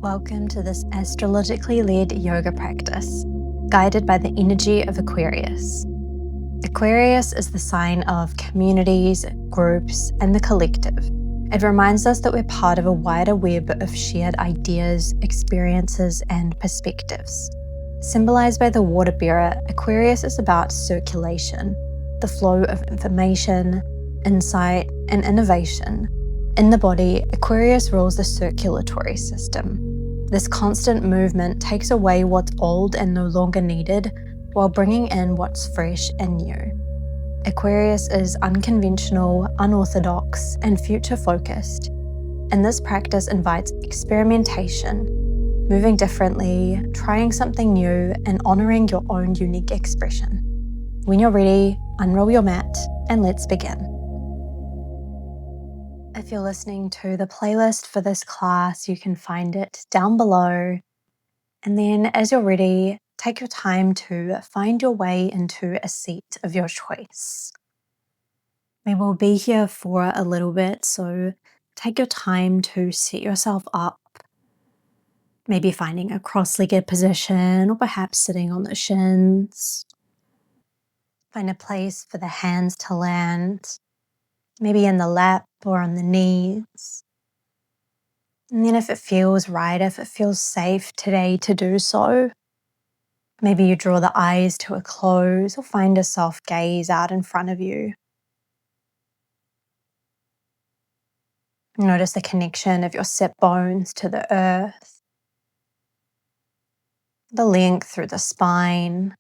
Welcome to this astrologically led yoga practice, guided by the energy of Aquarius. Aquarius is the sign of communities, groups, and the collective. It reminds us that we're part of a wider web of shared ideas, experiences, and perspectives. Symbolized by the water bearer, Aquarius is about circulation, the flow of information, insight, and innovation. In the body, Aquarius rules the circulatory system. This constant movement takes away what's old and no longer needed, while bringing in what's fresh and new. Aquarius is unconventional, unorthodox, and future-focused, and this practice invites experimentation, moving differently, trying something new, and honoring your own unique expression. When you're ready, unroll your mat, and let's begin. If you're listening to the playlist for this class, you can find it down below. And then as you're ready, take your time to find your way into a seat of your choice. We will be here for a little bit, so take your time to set yourself up. Maybe finding a cross-legged position or perhaps sitting on the shins. Find a place for the hands to land, maybe in the lap or on the knees. And then if it feels right, if it feels safe today to do so, maybe you draw the eyes to a close or find a soft gaze out in front of you. Notice the connection of your sit bones to the earth, the length through the spine,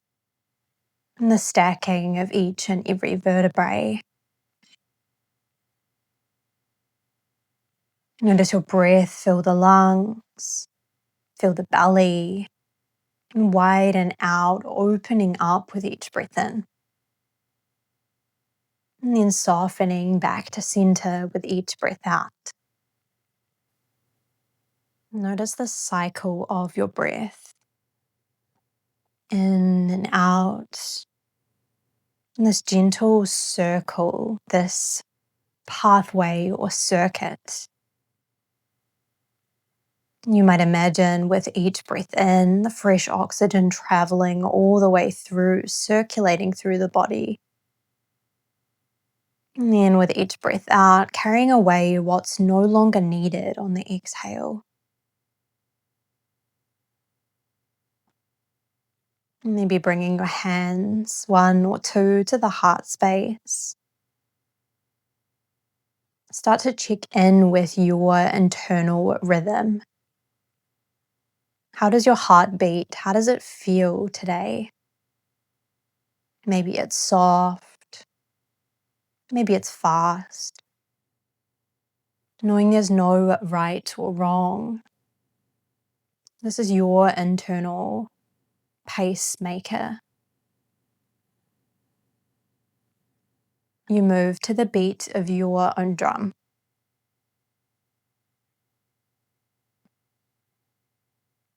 and the stacking of each and every vertebrae. Notice your breath fill the lungs, fill the belly, and widen out, opening up with each breath in. And then softening back to center with each breath out. Notice the cycle of your breath. In and out. And this gentle circle, this pathway or circuit. You might imagine with each breath in, the fresh oxygen traveling all the way through, circulating through the body. And then with each breath out, carrying away what's no longer needed on the exhale. Maybe bringing your hands, one or two, to the heart space. Start to check in with your internal rhythm. How does your heart beat? How does it feel today? Maybe it's soft. Maybe it's fast. Knowing there's no right or wrong. This is your internal pacemaker. You move to the beat of your own drum.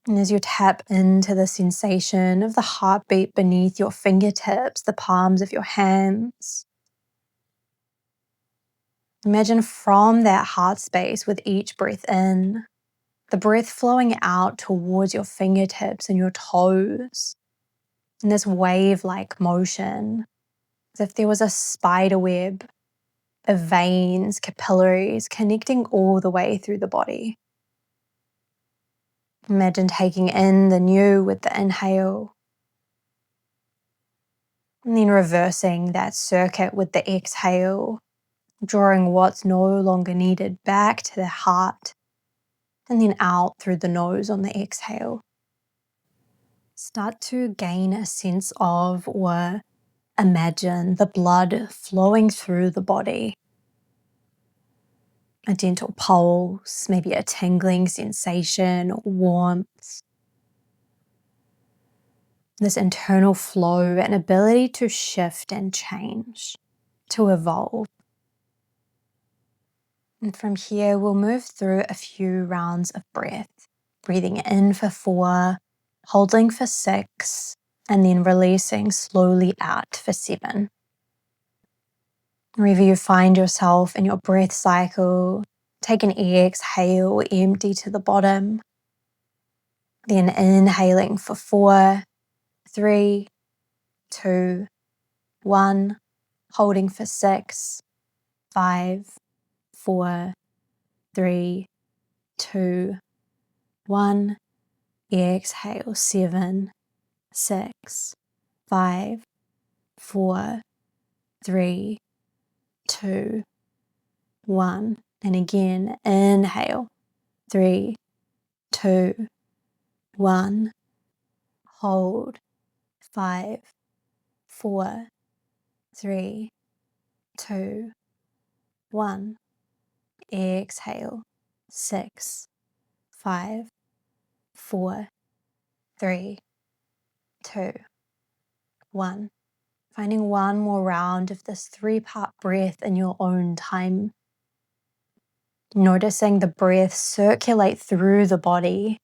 And as you tap into the sensation of the heartbeat beneath your fingertips, the palms of your hands, imagine from that heart space with each breath in, the breath flowing out towards your fingertips and your toes in this wave-like motion, as if there was a spider web of veins, capillaries connecting all the way through the body. Imagine taking in the new with the inhale, and then reversing that circuit with the exhale, drawing what's no longer needed back to the heart, and then out through the nose on the exhale. Start to gain a sense of or imagine the blood flowing through the body. A gentle pulse, maybe a tingling sensation or warmth. This internal flow and ability to shift and change, to evolve. And from here, we'll move through a few rounds of breath. Breathing in for 4, holding for 6, and then releasing slowly out for 7. Wherever you find yourself in your breath cycle, take an exhale, empty to the bottom. Then inhaling for 4, 3, 2, 1. Holding for 6, 5, 4, 3, 2, 1. Exhale, 7, 6, 5, 4, 3, 2, 1. And again, inhale, 3, 2, 1. Hold, 5, 4, 3, 2, 1. Exhale, 6, 5, 4, 3, 2, 1. Finding one more round of this 3-part breath in your own time. Noticing the breath circulate through the body,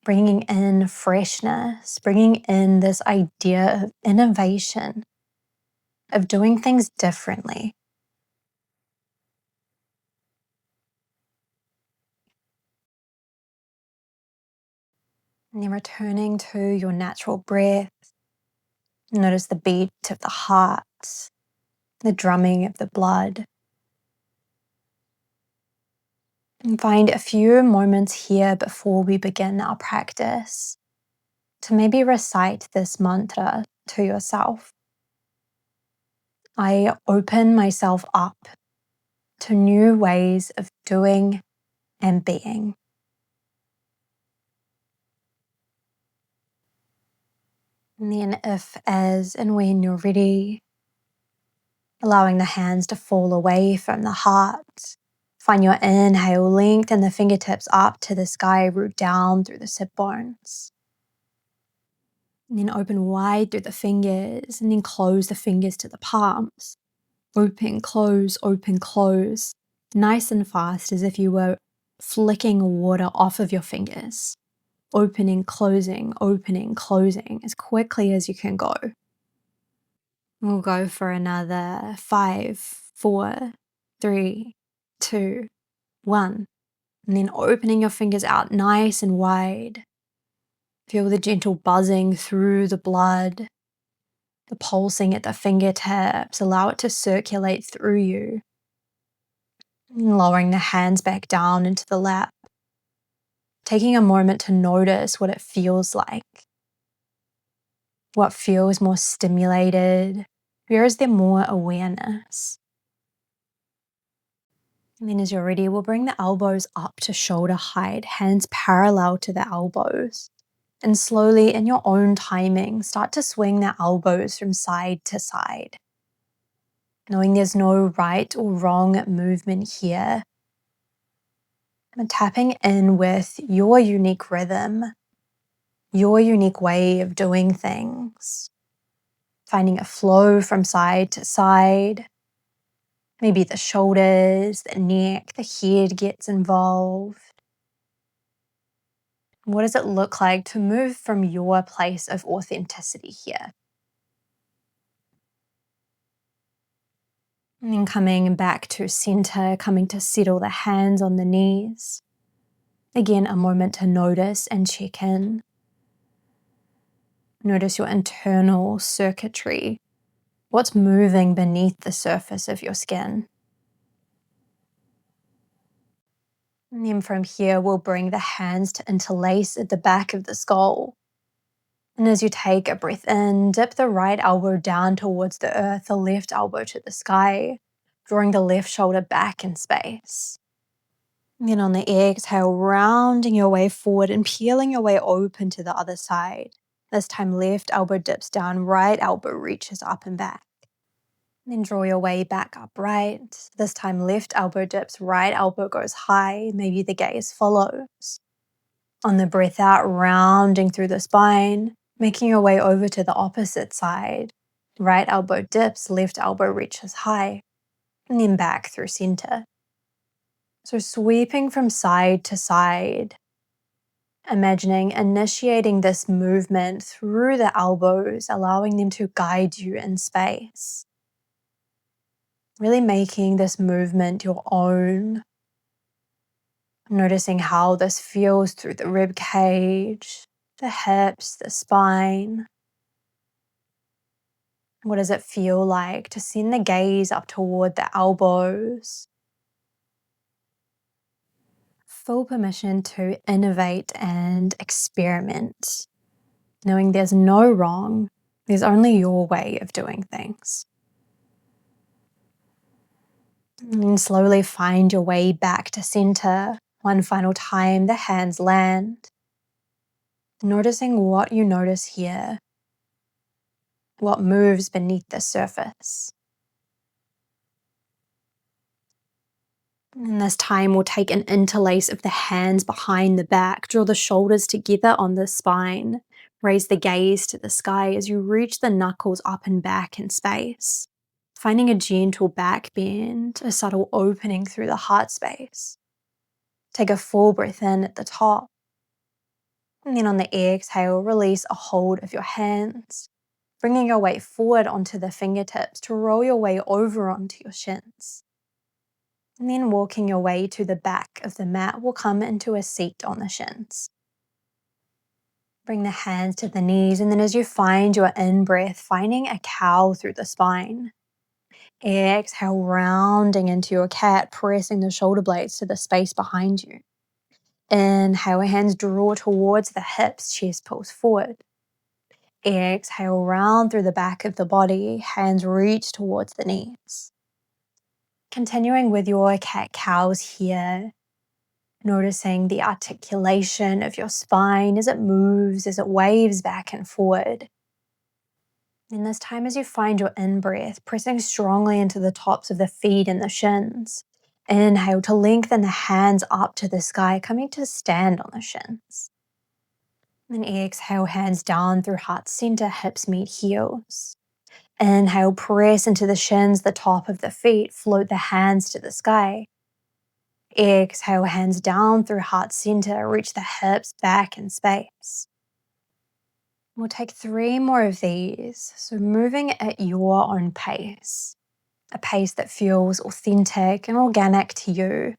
bringing in freshness, bringing in this idea of innovation, of doing things differently. And then returning to your natural breath. Notice the beat of the heart, the drumming of the blood. And find a few moments here before we begin our practice to maybe recite this mantra to yourself. I open myself up to new ways of doing and being. And then if, as, and when you're ready, allowing the hands to fall away from the heart. Find your inhale, lengthen the fingertips up to the sky, root down through the sit bones. And then open wide through the fingers, and then close the fingers to the palms. Open, close, nice and fast, as if you were flicking water off of your fingers. Opening, closing, as quickly as you can go. We'll go for another 5, 4, 3, 2, 1. And then opening your fingers out nice and wide. Feel the gentle buzzing through the blood, the pulsing at the fingertips. Allow it to circulate through you. And lowering the hands back down into the lap. Taking a moment to notice what it feels like. What feels more stimulated? Where is there more awareness? And then as you're ready, we'll bring the elbows up to shoulder height, hands parallel to the elbows. And slowly, in your own timing, start to swing the elbows from side to side. Knowing there's no right or wrong movement here. And tapping in with your unique rhythm, your unique way of doing things. Finding a flow from side to side. Maybe the shoulders, the neck, the head gets involved. What does it look like to move from your place of authenticity here? And then coming back to center, coming to settle the hands on the knees. Again, a moment to notice and check in. Notice your internal circuitry. What's moving beneath the surface of your skin? And then from here, we'll bring the hands to interlace at the back of the skull. And as you take a breath in, dip the right elbow down towards the earth, the left elbow to the sky, drawing the left shoulder back in space. And then on the exhale, rounding your way forward and peeling your way open to the other side. This time, left elbow dips down, right elbow reaches up and back. Then draw your way back upright. This time, left elbow dips, right elbow goes high. Maybe the gaze follows. On the breath out, rounding through the spine, making your way over to the opposite side. Right elbow dips, left elbow reaches high. And then back through center. So sweeping from side to side. Imagining initiating this movement through the elbows, allowing them to guide you in space. Really making this movement your own. Noticing how this feels through the rib cage, the hips, the spine. What does it feel like to send the gaze up toward the elbows? Full permission to innovate and experiment, knowing there's no wrong, there's only your way of doing things. And slowly find your way back to center. One final time, the hands land. Noticing what you notice here, what moves beneath the surface. And this time we'll take an interlace of the hands behind the back, draw the shoulders together on the spine, raise the gaze to the sky as you reach the knuckles up and back in space, finding a gentle back bend, a subtle opening through the heart space. Take a full breath in at the top, and then on the exhale, release a hold of your hands, bringing your weight forward onto the fingertips to roll your way over onto your shins. And then walking your way to the back of the mat will come into a seat on the shins. Bring the hands to the knees, and then as you find your in-breath, finding a cow through the spine. Exhale, rounding into your cat, pressing the shoulder blades to the space behind you. Inhale, hands draw towards the hips, chest pulls forward. Exhale, round through the back of the body, hands reach towards the knees. Continuing with your cat-cows here, noticing the articulation of your spine as it moves, as it waves back and forward. And this time as you find your in-breath, pressing strongly into the tops of the feet and the shins. Inhale to lengthen the hands up to the sky, coming to stand on the shins. Then exhale, hands down through heart center, hips meet heels. Inhale, press into the shins, the top of the feet, float the hands to the sky. Exhale, hands down through heart center, reach the hips back in space. We'll take 3 more of these. So moving at your own pace, a pace that feels authentic and organic to you,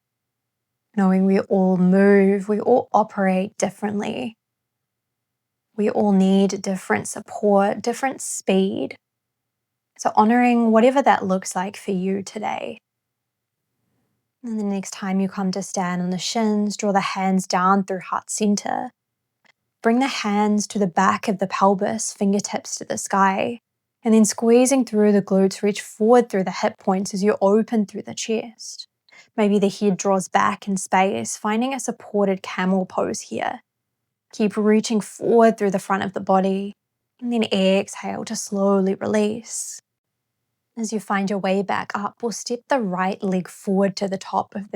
knowing we all move, we all operate differently. We all need different support, different speed. So honoring whatever that looks like for you today. And the next time you come to stand on the shins, draw the hands down through heart center. Bring the hands to the back of the pelvis, fingertips to the sky, and then squeezing through the glutes, reach forward through the hip points as you open through the chest. Maybe the head draws back in space, finding a supported camel pose here. Keep reaching forward through the front of the body, and then exhale to slowly release. As you find your way back up, we'll step the right leg forward to the top of the